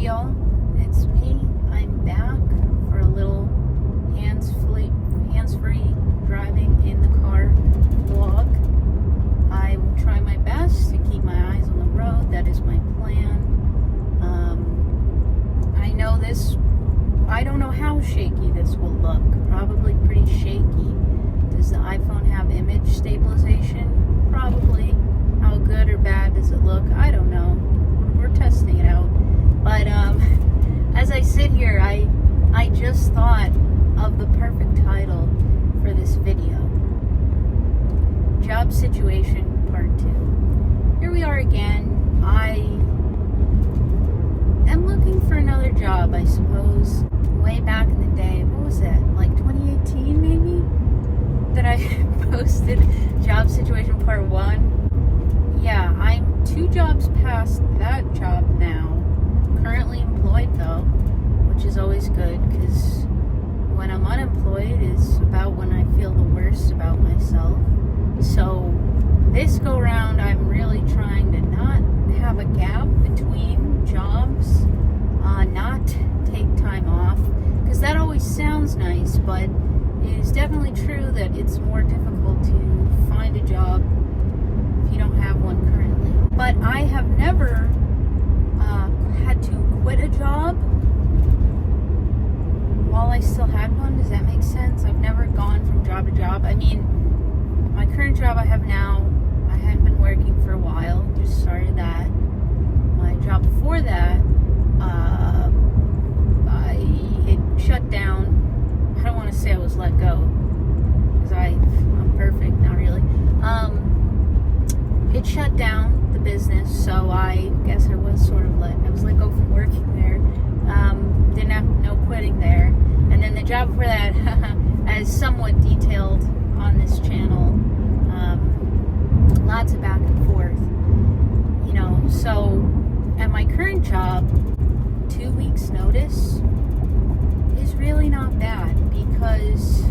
y'all. It's me. I'm back for a little hands-free driving in the car vlog. I will try my best to keep my eyes on the road. That is my plan. I know this. I don't know how shaky this will look. Probably pretty shaky. Does the iPhone have image stabilization? Probably. How good or bad does it look? I don't know. We're testing it out. But as I sit here, I just thought of the perfect title for this video. Job Situation Part 2. Here we are again. I am looking for another job, I suppose. Way back in the day, what was it? Like 2018 maybe? That I posted Job Situation Part 1. Yeah, I'm 2 jobs past that job now. Currently employed though, which is always good because when I'm unemployed is about when I feel the worst about myself. So this go round, I'm really trying to not have a gap between jobs, not take time off, because that always sounds nice, but it is definitely true that it's more difficult to find a job if you don't have one currently. But I have never had to quit a job while I still had one. Does that make sense? I've never gone from job to job. I mean, my current job I have now, I hadn't been working for a while, just started that. My job before that, it shut down. I don't want to say I was let go, because I'm perfect, not really. It shut down the business, so I guess I was sort of I was let go from working there. Didn't have no quitting there. And then the job before that, as somewhat detailed on this channel, lots of back and forth, you know. So at my current job, 2 weeks notice is really not bad, because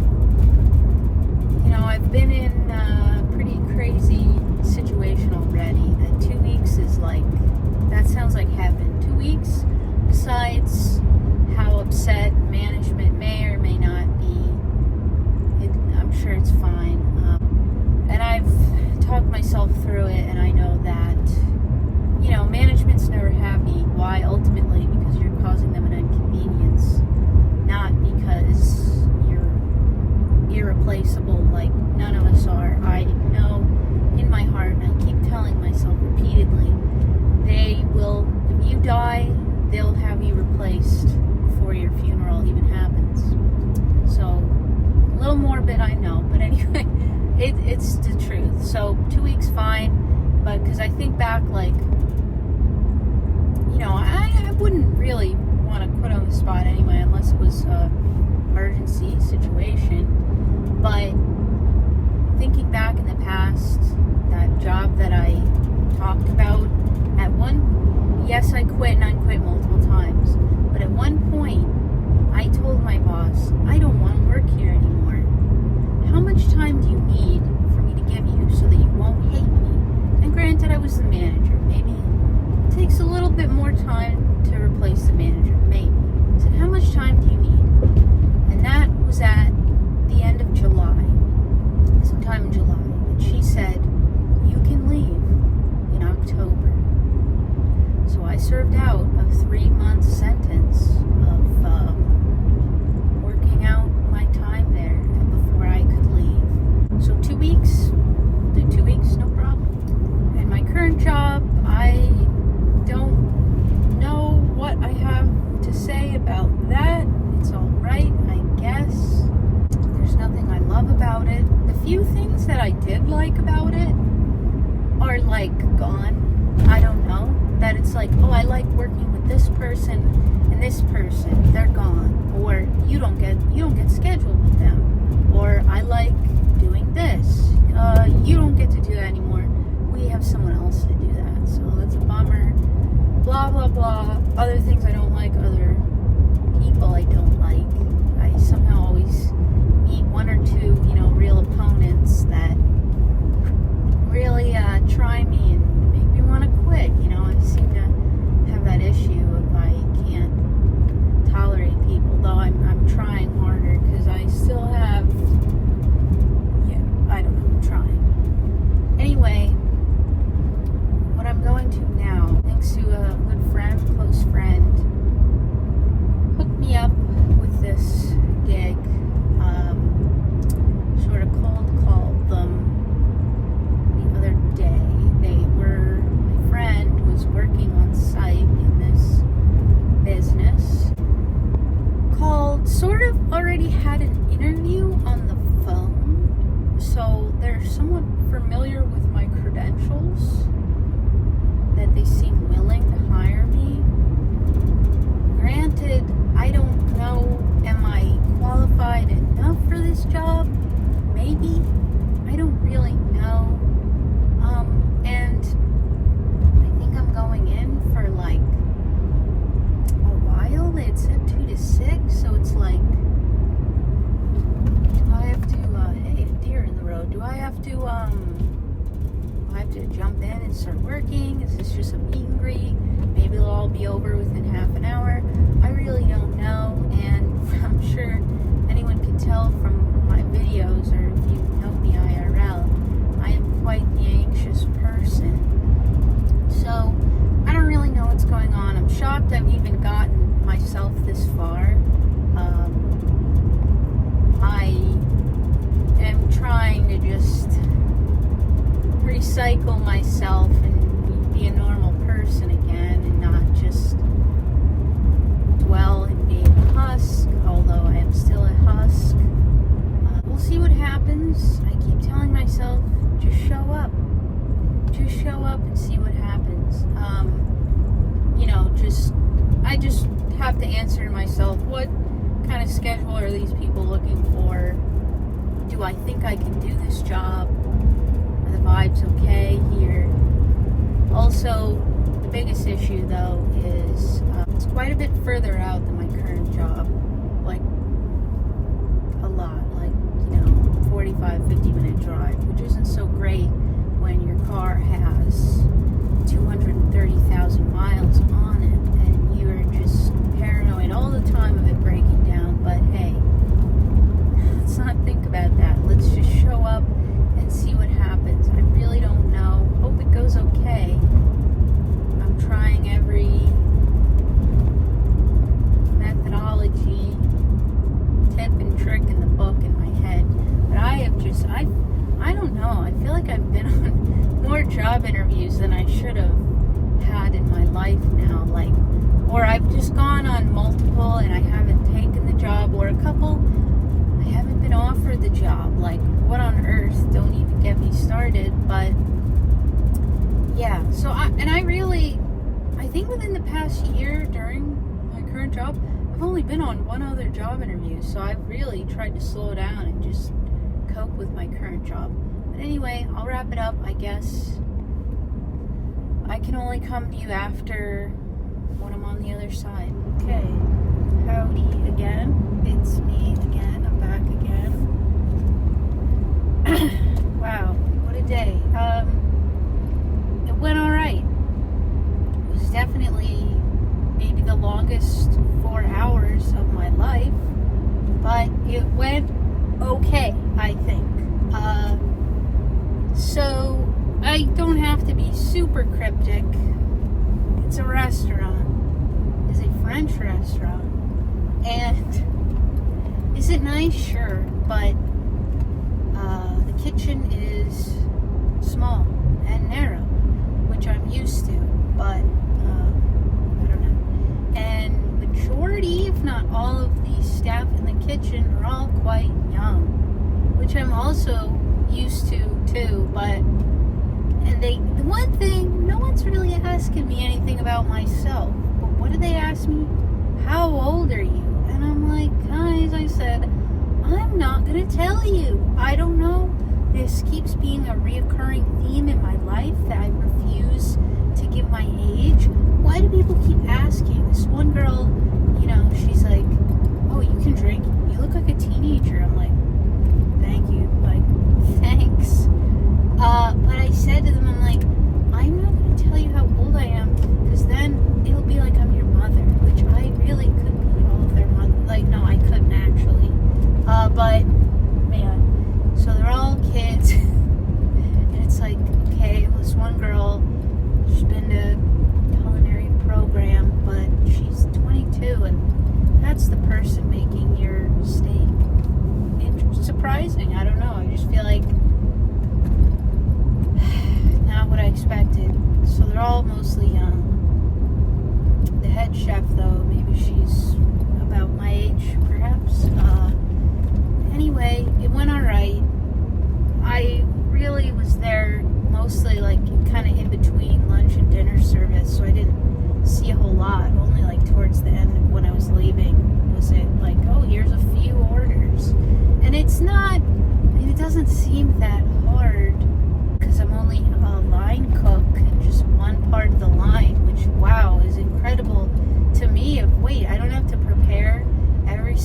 you know, I've been in a pretty crazy situation already. That 2 weeks is like, that sounds like heaven. 2 weeks, besides how upset management may or may not be, I'm sure it's fine. And I've talked myself through it, and I know that, you know, management's never happy. Why? Ultimately, because you're causing them an inconvenience, not because you're irreplaceable like none of us are. I know in my heart, and I keep telling myself repeatedly, they will, if you die, they'll have you replaced before your funeral even happens. So, a little morbid, I know, but anyway, it's the truth. So 2 weeks fine, but because I think back, like, you know, I wouldn't really want to quit on the spot anyway, unless it was a emergency situation. But thinking back in the past, that job that I talked about, at one, yes, I quit, and I quit multiple times, but at one point, I told my boss, I don't want to work here anymore. How much time do you need for me to give you so that you won't hate me? And granted, I was the manager. Maybe it takes a little bit more time to replace the manager. Maybe. I said, how much time do you need? And that was at the end of July. Sometime in July. And she said, you can leave in October. So I served out a 3-month sentence of working out my time there before I could leave. So 2 weeks, we'll do 2 weeks, no problem. And my current job, I don't know what I have to say about that. It's alright, I guess. There's nothing I love about it. The few things that I did like about it are like gone. I don't know. That it's like, oh, I like working with this person and this person. They're gone. Or you don't get scheduled with them. Or I like doing this. You don't get to do that anymore. We have someone else to do that. So that's a bummer. Blah, blah, blah. Other things I don't like, other people I don't like. I somehow always meet 1 or 2, you know, real opponents that really try me and make me want to quit. You know, I seem to have that issue if I can't maybe. I don't really know. And I think I'm going in for like a while. It said 2 to 6, so it's like, do I have to, hey, a deer in the road. Do I have to jump in and start working? Is this just a meet and greet? Maybe it'll all be over within half an hour. I really don't know, and I'm sure anyone can tell from my videos, or if you know me IRL, I am quite the anxious person. So I don't really know what's going on. I'm shocked I've even gotten myself this far. I am trying to just recycle myself and be a normal person again, and not just dwell in being a husk, although I am still a husk. We'll see what happens. I keep telling myself, just show up. Just show up and see what happens. I just have to answer to myself, what kind of schedule are these people looking for? Do I think I can do this job? Are the vibes okay here? Also, the biggest issue though is it's quite a bit further out than my current job. Like, a lot. Like, 45, 50-minute drive, which isn't so great when your car has 230,000 miles on it and you are just paranoid all the time of it breaking down. But hey, let's not think about that. Let's just show up and see what happens. I really don't know. Hope it goes okay. I'm trying every methodology, tip and trick in the book in my head. But I have just, I don't know. I feel like I've been on more job interviews than I should have had in my life now. Like, or I've just gone on multiple and I haven't taken the job, or a couple I haven't been offered the job. Like, what on earth? Don't even get me started. But yeah, so I think within the past year during my current job, I've only been on one other job interview. So I've really tried to slow down and just cope with my current job. But anyway, I'll wrap it up, I guess. I can only come to you after when I'm on the other side. Okay, howdy again. It's me again. I'm back again. Wow, what a day. It went alright. It was definitely maybe the longest 4 hours of my life, but it went okay, I think. So I don't have to be super cryptic. It's a restaurant. It's a French restaurant. And is it nice? Sure. But the kitchen is small and narrow, which I'm used to. But I don't know. And majority, if not all of the staff in the kitchen are all quite young, which I'm also used to too. But the one thing, no one's really asking me anything about myself. But what do they ask me? How old are you? And I'm like, guys, I said, I'm not gonna tell you. I don't know. This keeps being a reoccurring theme in my life, that I refuse to give my age. Why do people keep asking? This one girl, she's like, oh, you can drink? You look like a teenager. I'm like, thank you. Like, thanks. But I said to them, I'm like, I'm not going to tell you how old I am, because then it'll be like I'm your mother, which I really couldn't be all of their mother. Like, no, I couldn't actually. But, man, so they're all kids, and it's like, okay, this one girl, she's been to a culinary program, but she's 22, and that's the person making your steak. Surprising, I don't know, I just feel like not what I expected. So they're all mostly young. The head chef, though, maybe she's about my age, perhaps. Anyway, it went alright. I really was there mostly like kind of in between lunch and dinner service, so I didn't see a whole lot. Only like towards the end when I was leaving was it like, oh, here's a few orders. And it's not, it doesn't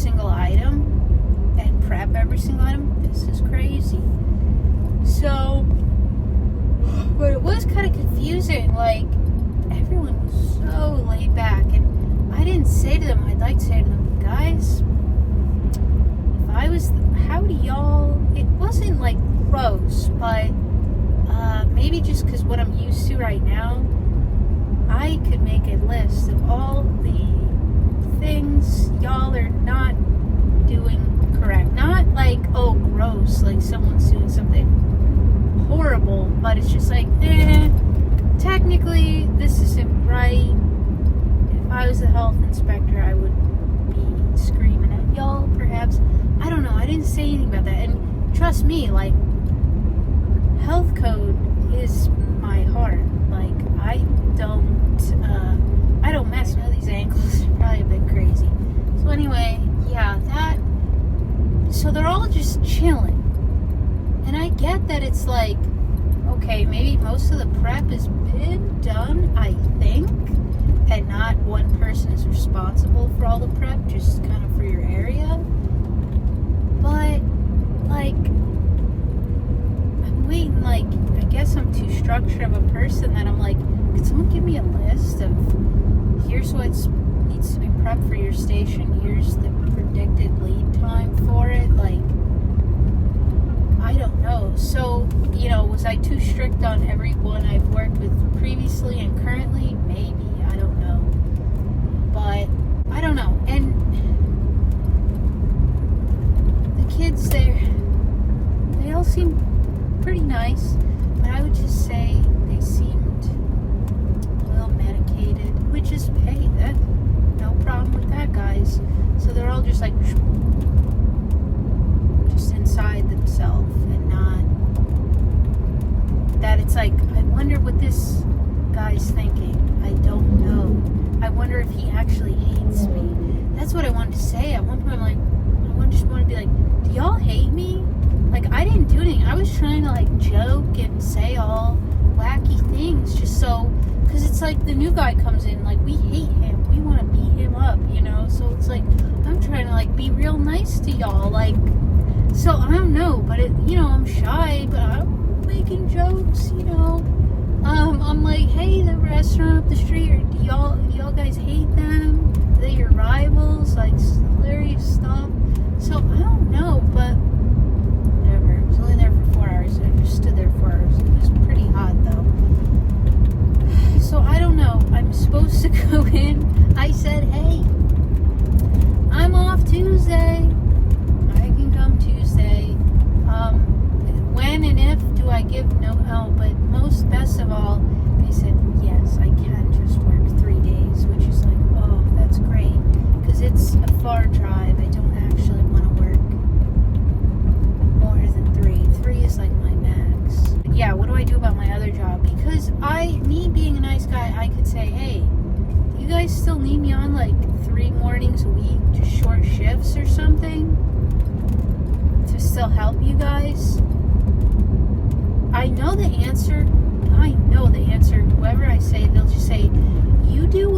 single item and prep every single item. This is crazy. So, but it was kind of confusing. Like, everyone was so laid back, and I didn't say to them, I'd like to say to them, guys, if I was, how do y'all, it wasn't like gross, but maybe just because what I'm used to right now, I could make a list of all the things y'all are not doing correct. Not like, oh, gross, like someone's doing something horrible, but it's just like, technically, this isn't right. If I was a health inspector, I would be screaming at y'all, perhaps. I don't know. I didn't say anything about that. And trust me, like, health code is my heart. Like, I don't mess with these ankles. Are probably a bit crazy. So anyway, yeah, so they're all just chilling. And I get that it's like, okay, maybe most of the prep has been done, I think, and not one person is responsible for all the prep, just kind of for your area. But, like, I'm waiting, like, I guess I'm too structured of a person that I'm like, could someone give me a list of, here's what needs to be prepped for your station, here's the predicted lead time for it, like, I don't know. So, was I too strict on everyone I've worked with previously and currently? Maybe, I don't know. But, I don't know. And the kids there, they all seem pretty nice, but I would just say they seemed a little medicated, which is, hey, that, no problem with that, guys. So they're all just like, just inside themselves and not, that it's like, I wonder what this guy's thinking. I don't know. I wonder if he actually hates me. That's what I wanted to say. At one point, I'm like, I just want to be like, do y'all hate me? Like, I didn't do anything. I was trying to, like, joke and say all wacky things just so, because it's like the new guy comes in, like, we hate him. We want to beat him up, So it's like, I'm trying to, like, be real nice to y'all. Like, so I don't know, but I'm shy, but I'm making jokes, I'm like, hey, the restaurant up the street, or do y'all guys hate them? Are they your rivals? Like, hilarious stuff. So I don't know, but whatever. I was only there for 4 hours. I just stood there 4 hours. It was pretty hot though. So I don't know. I'm supposed to go in. I said, hey, I'm off Tuesday. I can come Tuesday. When and if do I give no help? But best of all, they said, yes, I can just work 3 days, which is like, oh, that's great. Because it's a far drive. I don't actually want to work more than 3. 3 is like my max. But yeah, what do I do about my other job? Because me being a nice guy, I could say, hey, do you guys still need me on like 3 mornings a week, just short shifts or something, to still help you guys? I know the answer. Whoever I say, they'll just say, you do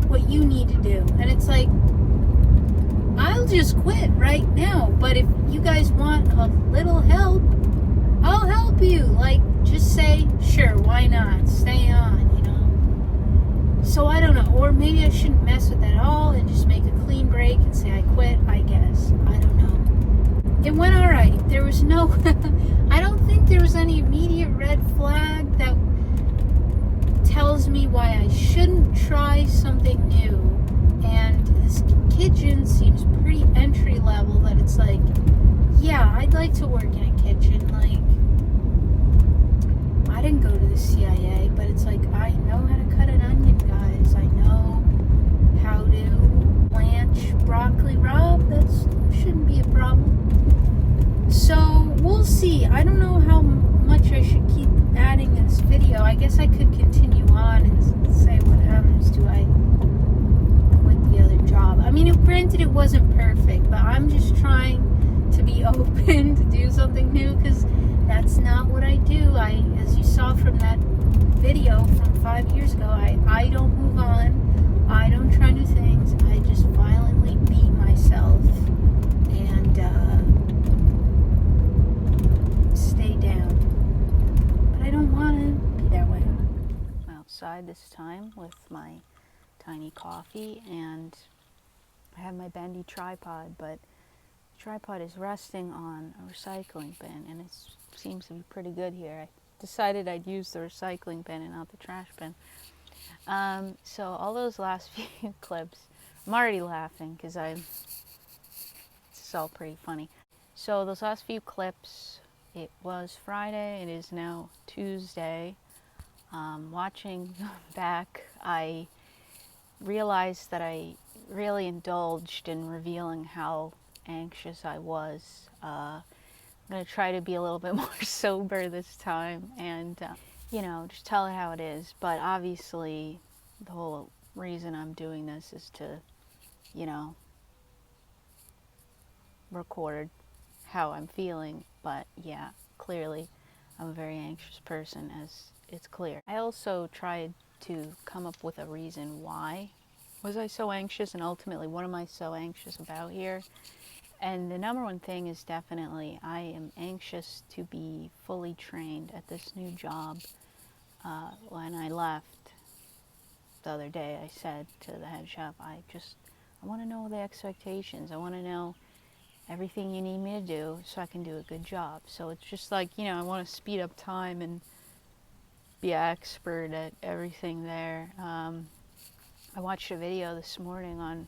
what you need to do. And it's like, I'll just quit right now. But if you guys want a little help, I'll help you. Like, just say, sure, why not? Stay on, So I don't know. Or maybe I shouldn't mess with that at all and just make a clean break and say I quit, I guess. I don't know. It went all right. There was no, I don't think there was any immediate red flag that tells me why I shouldn't try something new. And this kitchen seems pretty entry level, that it's like, yeah, I'd like to work in a kitchen. Like, I didn't go to the CIA, but it's like, I know how to cut an onion, guys. I know how to blanch broccoli raw. That shouldn't be a problem. So we'll see. I don't know how much I should keep adding in this video. I guess I could continue on and say what happens. Do I quit the other job? I mean, granted, it wasn't perfect, but I'm just trying to be open to do something new, because that's not what I do. As you saw from that video from 5 years ago, I don't move on. I don't try new things. I just violently beat myself outside this time with my tiny coffee, and I have my bendy tripod, but the tripod is resting on a recycling bin, and it seems to be pretty good here. I decided I'd use the recycling bin and not the trash bin. So all those last few clips, I'm already laughing because it's all pretty funny. So those last few clips, it was Friday, it is now Tuesday. Watching back, I realized that I really indulged in revealing how anxious I was. I'm going to try to be a little bit more sober this time and, just tell it how it is. But obviously, the whole reason I'm doing this is to, record how I'm feeling. But yeah, clearly, I'm a very anxious person, as it's clear. I also tried to come up with a reason why was I so anxious, and ultimately, what am I so anxious about here? And the number one thing is definitely I am anxious to be fully trained at this new job. When I left the other day, I said to the head chef, I want to know the expectations. I want to know everything you need me to do so I can do a good job. So it's just like, I want to speed up time and be an expert at everything there. I watched a video this morning on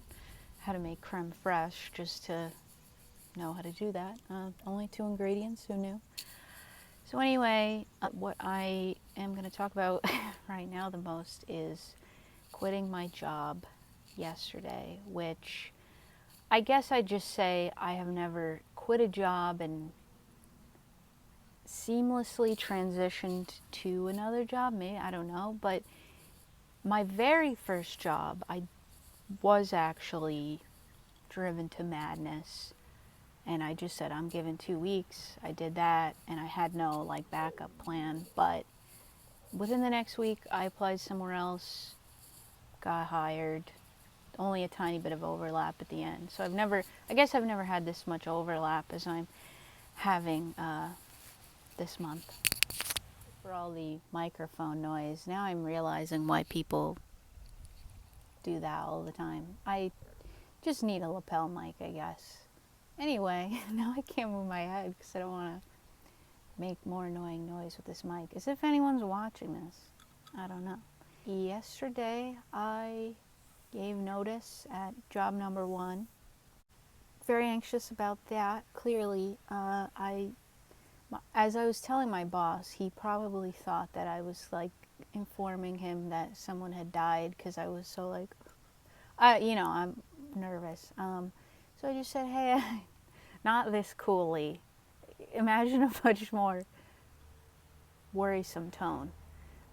how to make creme fraiche, just to know how to do that. Only 2 ingredients, who knew? So anyway, what I am going to talk about right now the most is quitting my job yesterday, which I guess I'd just say I have never quit a job and seamlessly transitioned to another job. Maybe, I don't know, but my very first job, I was actually driven to madness, and I just said, I'm given 2 weeks. I did that, and I had no backup plan, but within the next week I applied somewhere else, got hired, only a tiny bit of overlap at the end. So I guess I've never had this much overlap as I'm having this month. For all the microphone noise, now I'm realizing why people do that all the time. I just need a lapel mic, I guess. Anyway, now I can't move my head because I don't want to make more annoying noise with this mic. As if anyone's watching this. I don't know. Yesterday, I gave notice at job number 1. Very anxious about that. Clearly, as I was telling my boss, he probably thought that I was informing him that someone had died because I was so I'm nervous. So I just said, hey, not this coolly. Imagine a much more worrisome tone.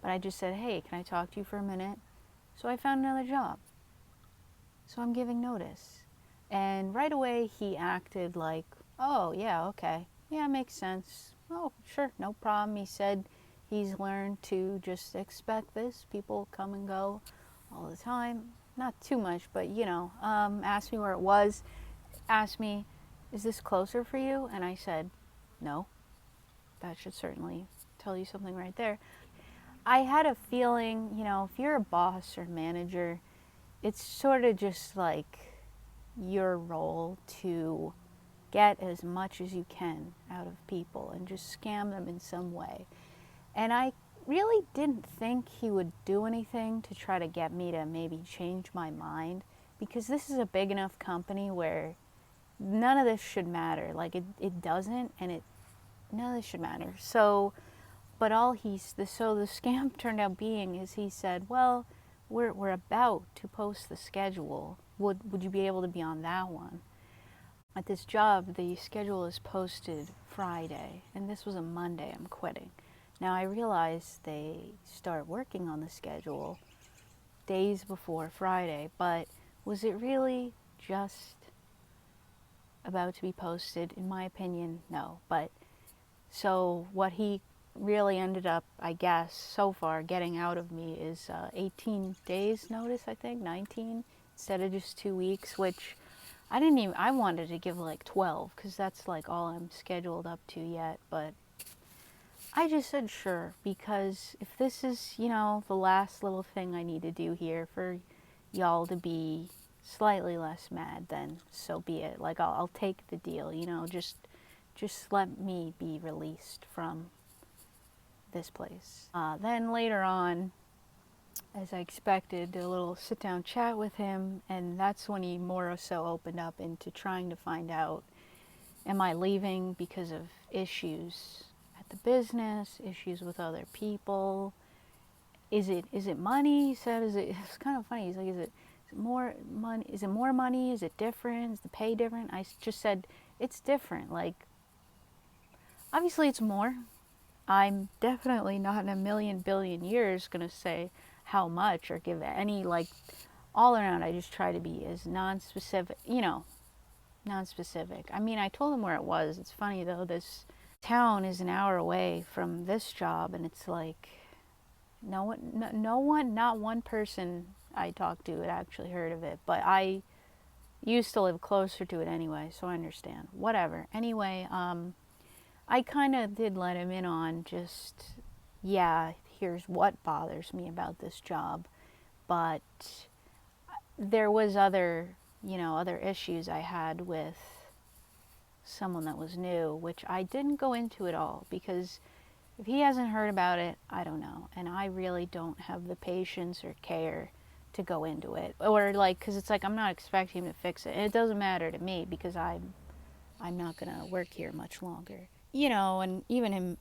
But I just said, hey, can I talk to you for a minute? So I found another job. So I'm giving notice. And right away he acted like, oh, yeah, okay. Yeah, makes sense. Oh, sure, no problem. He said he's learned to just expect this. People come and go all the time. Not too much, but asked me where it was. Asked me, is this closer for you? And I said, no. That should certainly tell you something right there. I had a feeling, if you're a boss or manager, it's sort of just your role to get as much as you can out of people and just scam them in some way. And I really didn't think he would do anything to try to get me to maybe change my mind, because this is a big enough company where none of this should matter. It doesn't, and none of this should matter. So, but the scam turned out being is he said, well, we're about to post the schedule. Would you be able to be on that one? At this job, the schedule is posted Friday, and this was a Monday. I'm quitting. Now I realize they start working on the schedule days before Friday, but was it really just about to be posted? In my opinion, no. But so what he really ended up, I guess, so far getting out of me is 18 days notice, I think, 19, instead of just 2 weeks, which I wanted to give 12, because that's all I'm scheduled up to yet, but I just said sure, because if this is, the last little thing I need to do here for y'all to be slightly less mad, then so be it. Like, I'll take the deal, just let me be released from this place. Then later on, as I expected, did a little sit down chat with him, and that's when he more or so opened up into trying to find out, am I leaving because of issues at the business, issues with other people? Is it money? He said, it's kind of funny. He's like, is it more money? Is it more money? Is it different? Is the pay different? I just said, it's different. Like, obviously it's more. I'm definitely not in a million billion years gonna say how much or give any, like, all around. I just try to be as non-specific, non-specific. I mean, I told him where it was. It's funny though, this town is an hour away from this job, and it's like no one, not one person I talked to had actually heard of it, but I used to live closer to it anyway, so I understand. Whatever. Anyway, I kind of did let him in on just, yeah, here's what bothers me about this job, but there was other issues I had with someone that was new, which I didn't go into at all, because if he hasn't heard about it, I don't know, and I really don't have the patience or care to go into it, or like, because it's like I'm not expecting him to fix it, and it doesn't matter to me because I'm not gonna work here much longer, and even him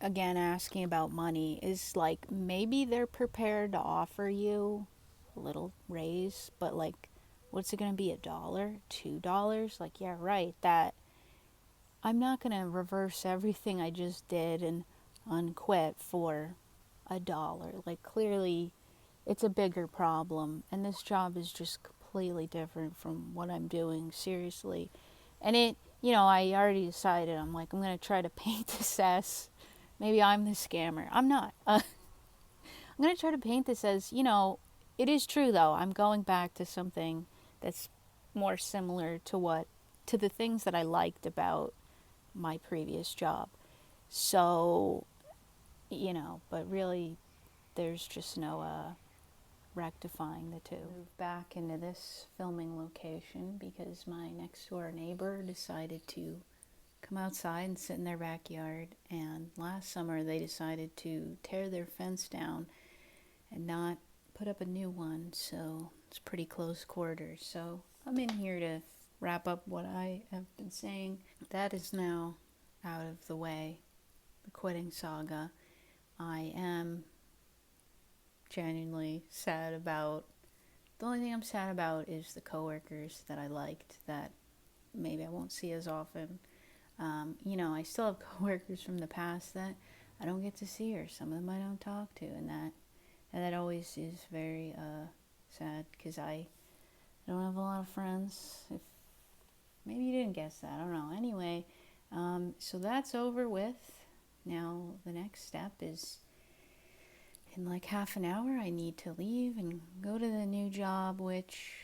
again asking about money is like, maybe they're prepared to offer you a little raise, but like, what's it gonna be, $1, $2? Like, yeah, right, that I'm not gonna reverse everything I just did and unquit for $1. Like, clearly it's a bigger problem, and this job is just completely different from what I'm doing, seriously. And I already decided, I'm like, I'm gonna try to paint this as, maybe I'm the scammer. I'm not. I'm gonna try to paint this as, it is true though. I'm going back to something that's more similar to the things that I liked about my previous job. So, but really, there's just no rectifying the two. Moved back into this filming location because my next door neighbor decided to come outside and sit in their backyard, and last summer they decided to tear their fence down and not put up a new one, so it's pretty close quarters. So I'm in here to wrap up what I have been saying. That is now out of the way, the quitting saga. I am genuinely sad about, the only thing I'm sad about is the coworkers that I liked that maybe I won't see as often. I still have coworkers from the past that I don't get to see, or some of them I don't talk to, and that always is very sad, because I don't have a lot of friends. If maybe you didn't guess that, I don't know. Anyway, so that's over with. Now the next step is, in like half an hour, I need to leave and go to the new job, which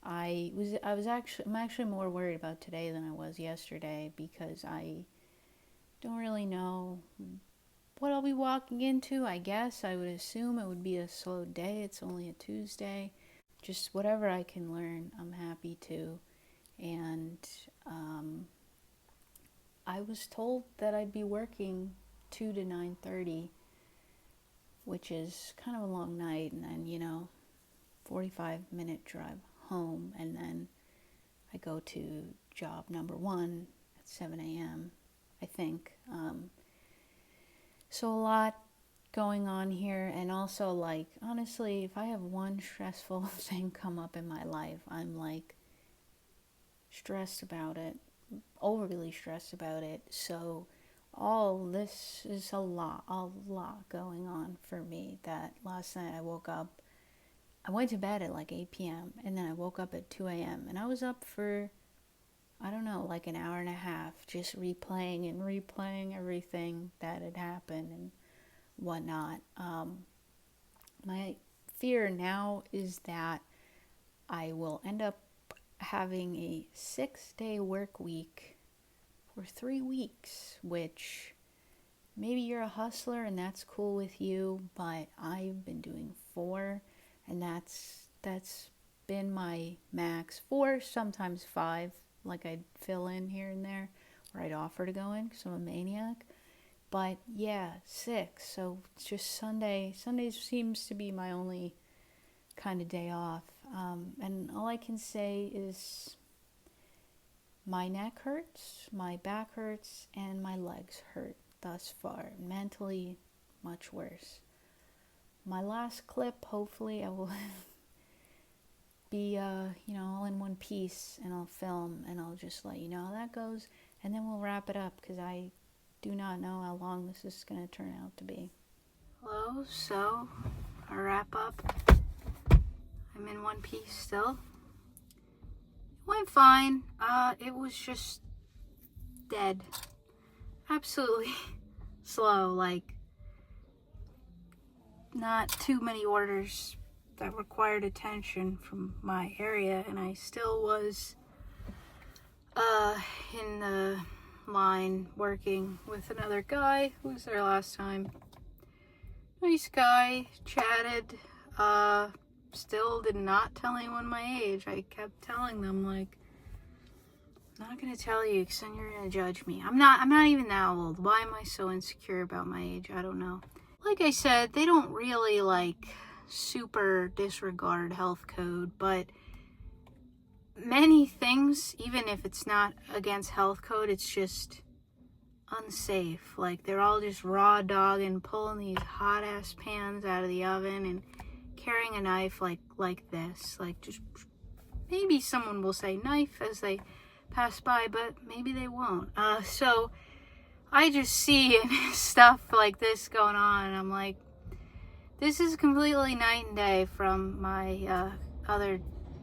I'm actually more worried about today than I was yesterday, because I don't really know what I'll be walking into. I guess I would assume it would be a slow day. It's only a Tuesday. Just whatever I can learn, I'm happy to. And I was told that I'd be working 2 to 9:30, which is kind of a long night, and then 45-minute drive home, and then I go to job number 1 at 7 a.m., I think. So a lot going on here, and also, like, honestly, if I have one stressful thing come up in my life, I'm like stressed about it, overly stressed about it. So all this is a lot going on for me, that last night I went to bed at like 8 p.m. and then I woke up at 2 a.m. and I was up for, I don't know, like an hour and a half, just replaying everything that had happened and whatnot. My fear now is that I will end up having a 6-day work week for 3 weeks, which maybe you're a hustler and that's cool with you, but I've been doing 4, and that's been my max. 4, sometimes 5, like I'd fill in here and there, or I'd offer to go in because I'm a maniac. But yeah, 6. So it's just Sunday. Sunday seems to be my only kind of day off. And all I can say is my neck hurts, my back hurts, and my legs hurt thus far. Mentally, much worse. My last clip, hopefully I will be, all in one piece, and I'll film, and I'll just let you know how that goes, and then we'll wrap it up, because I do not know how long this is going to turn out to be. Hello, so, a wrap up. I'm in one piece still. It went fine. It was just dead. Absolutely slow, like, not too many orders that required attention from my area, and I still was in the line working with another guy who was there last time. Nice guy, chatted, still did not tell anyone my age. I kept telling them, like, I'm not gonna tell you because then you're gonna judge me. I'm not even that old. Why am I so insecure about my age? I don't know. Like I said, they don't really, like, super disregard health code, but many things, even if it's not against health code, it's just unsafe. Like, they're all just raw dogging, pulling these hot ass pans out of the oven and carrying a knife like this. Like, just maybe someone will say knife as they pass by, but maybe they won't. So I just see stuff like this going on, and I'm like, this is completely night and day from my other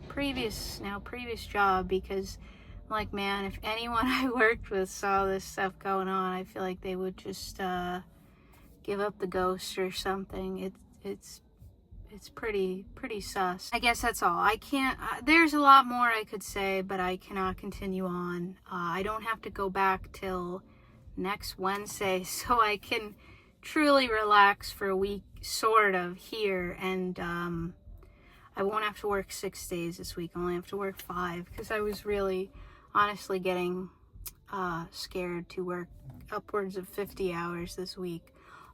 previous job, because I'm like, man, if anyone I worked with saw this stuff going on, I feel like they would just give up the ghost or something. It's pretty sus. I guess that's all. I can't, there's a lot more I could say, but I cannot continue on. I don't have to go back till next Wednesday, so I can truly relax for a week, sort of, here, and I won't have to work 6 days this week. I only have to work 5, because I was really, honestly, getting scared to work upwards of 50 hours this week.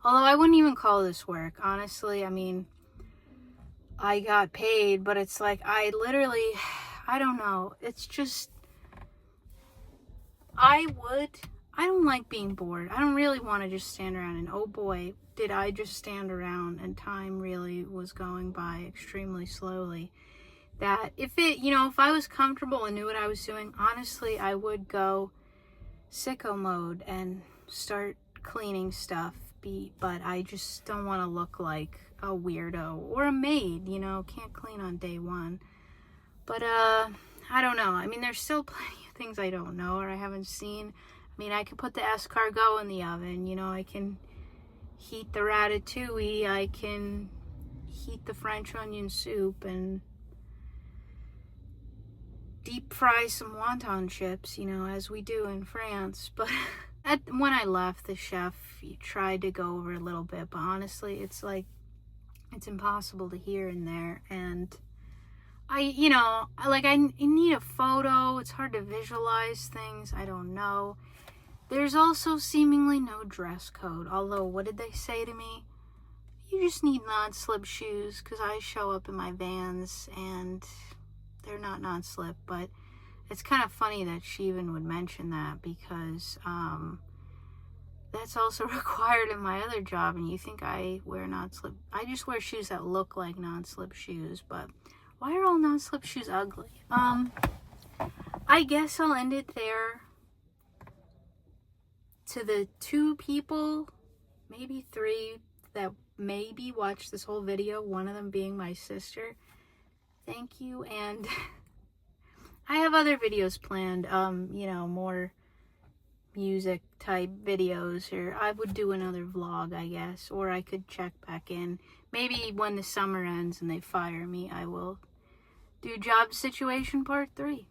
Although I wouldn't even call this work, honestly. I mean, I got paid, but it's like, I don't know. It's just, I don't like being bored. I don't really want to just stand around, and oh boy, did I just stand around, and time really was going by extremely slowly. That if I was comfortable and knew what I was doing, honestly, I would go sicko mode and start cleaning stuff. But I just don't want to look like a weirdo or a maid, can't clean on day one. But I don't know. I mean, there's still plenty of things I don't know or I haven't seen. I mean, I could put the escargot in the oven, I can heat the ratatouille, I can heat the French onion soup, and deep fry some wonton chips, as we do in France. But when I left, the chef tried to go over a little bit, but honestly, it's like, it's impossible to hear in there, and I need a photo. It's hard to visualize things. I don't know. There's also seemingly no dress code, although, what did they say to me? You just need non-slip shoes, because I show up in my Vans, and they're not non-slip, but it's kind of funny that she even would mention that, because that's also required in my other job, and you think I wear non-slip. I just wear shoes that look like non-slip shoes, but why are all non-slip shoes ugly? I guess I'll end it there. To the 2 people, maybe 3, that maybe watched this whole video, one of them being my sister, thank you. And I have other videos planned, more music type videos, or I would do another vlog, I guess, or I could check back in. Maybe when the summer ends and they fire me, I will do Job Situation Part 3.